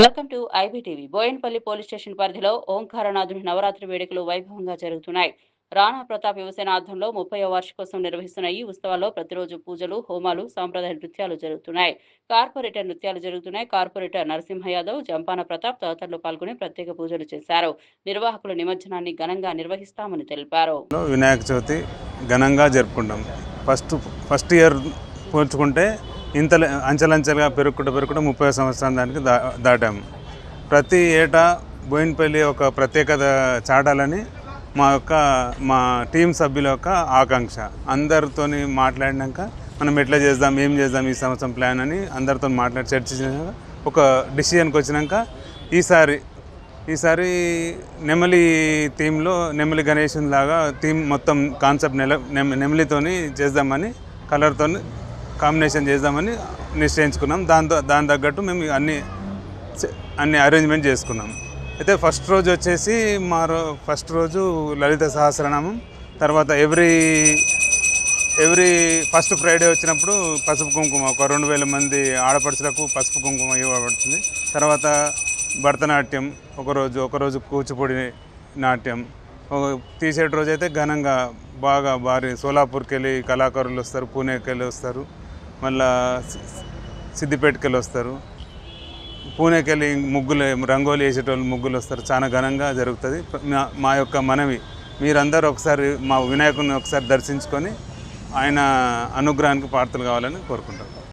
Welcome to IBTV. Bowenpally police station పరిధిలో ఓంకారనాథుని నవరాత్రి వేడుకలు వైభవంగా జరుగుతున్నాయి. రాణా ప్రతాప్ యువసేన ఆధ్వర్యంలో 30వ వార్షికోత్సవం నిర్వహిస్తున్న ఈ ఉత్సవాల్లో ప్రతిరోజు పూజలు, హోమాలు, సాంప్రదాయ నృత్యాలు జరుగుతున్నాయి. కార్పొరేటర్ నృత్యాలు జరుగుతున్నాయి. కార్పొరేటర్ నరసింహ యాదవ్, జంపాన ప్రతాప్ తదితరులు పాల్గొని ప్రత్యేక పూజలు చేశారు. నిర్వాహకులు నిమజ్జనాన్ని ఘనంగా నిర్వహిస్తామని తెలిపారు. వినాయక చవితి ఘనంగా జరుపుకుంటాం. ఫస్ట్ ఇయర్ పోల్చుకుంటే ఇంత అంచెలంచెలుగా పెరుగుకుంటూ 30 సంవత్సరం దానికి దాటాము. ప్రతి ఏటా బోయిన్పల్లి ఒక ప్రత్యేకత చాటాలని మా టీం సభ్యుల యొక్క ఆకాంక్ష. అందరితో మాట్లాడినాక మనం ఎట్లా చేద్దాం, ఏం చేద్దాం ఈ సంవత్సరం ప్లాన్ అని అందరితో మాట్లాడి చర్చించాక ఒక డిసిజన్కి వచ్చినాక ఈసారి నెమలి థీమ్లో నెమలి గణేషన్ లాగా థీమ్ మొత్తం కాన్సెప్ట్ నెమలితోని చేద్దామని, కలర్తో కాంబినేషన్ చేద్దామని నిశ్చయించుకున్నాం. దాని తగ్గట్టు మేము అన్ని అరేంజ్మెంట్ చేసుకున్నాం. అయితే ఫస్ట్ రోజు వచ్చేసి ఫస్ట్ రోజు లలిత సహస్రనామం, తర్వాత ఎవ్రీ ఫస్ట్ ఫ్రైడే వచ్చినప్పుడు పసుపు కుంకుమ ఒక 2000 మంది ఆడపడుచులకు పసుపు కుంకుమ ఇవ్వబడుతుంది. తర్వాత భరతనాట్యం ఒకరోజు కూచిపూడి నాట్యం, తీసేటి రోజు అయితే ఘనంగా బాగా భారీ సోలాపూర్కి వెళ్ళి కళాకారులు వస్తారు, పూణేకి వెళ్ళి వస్తారు, మళ్ళా సిద్దిపేటకి వెళ్ళి వస్తారు, పూణేకి వెళ్ళి రంగోలి వేసేటోళ్ళు ముగ్గులు వస్తారు. చాలా ఘనంగా జరుగుతుంది. మా యొక్క మనవి మీరందరూ ఒకసారి మా వినాయకుడిని ఒకసారి దర్శించుకొని ఆయన అనుగ్రహానికి పాత్రలు కావాలని కోరుకుంటాం.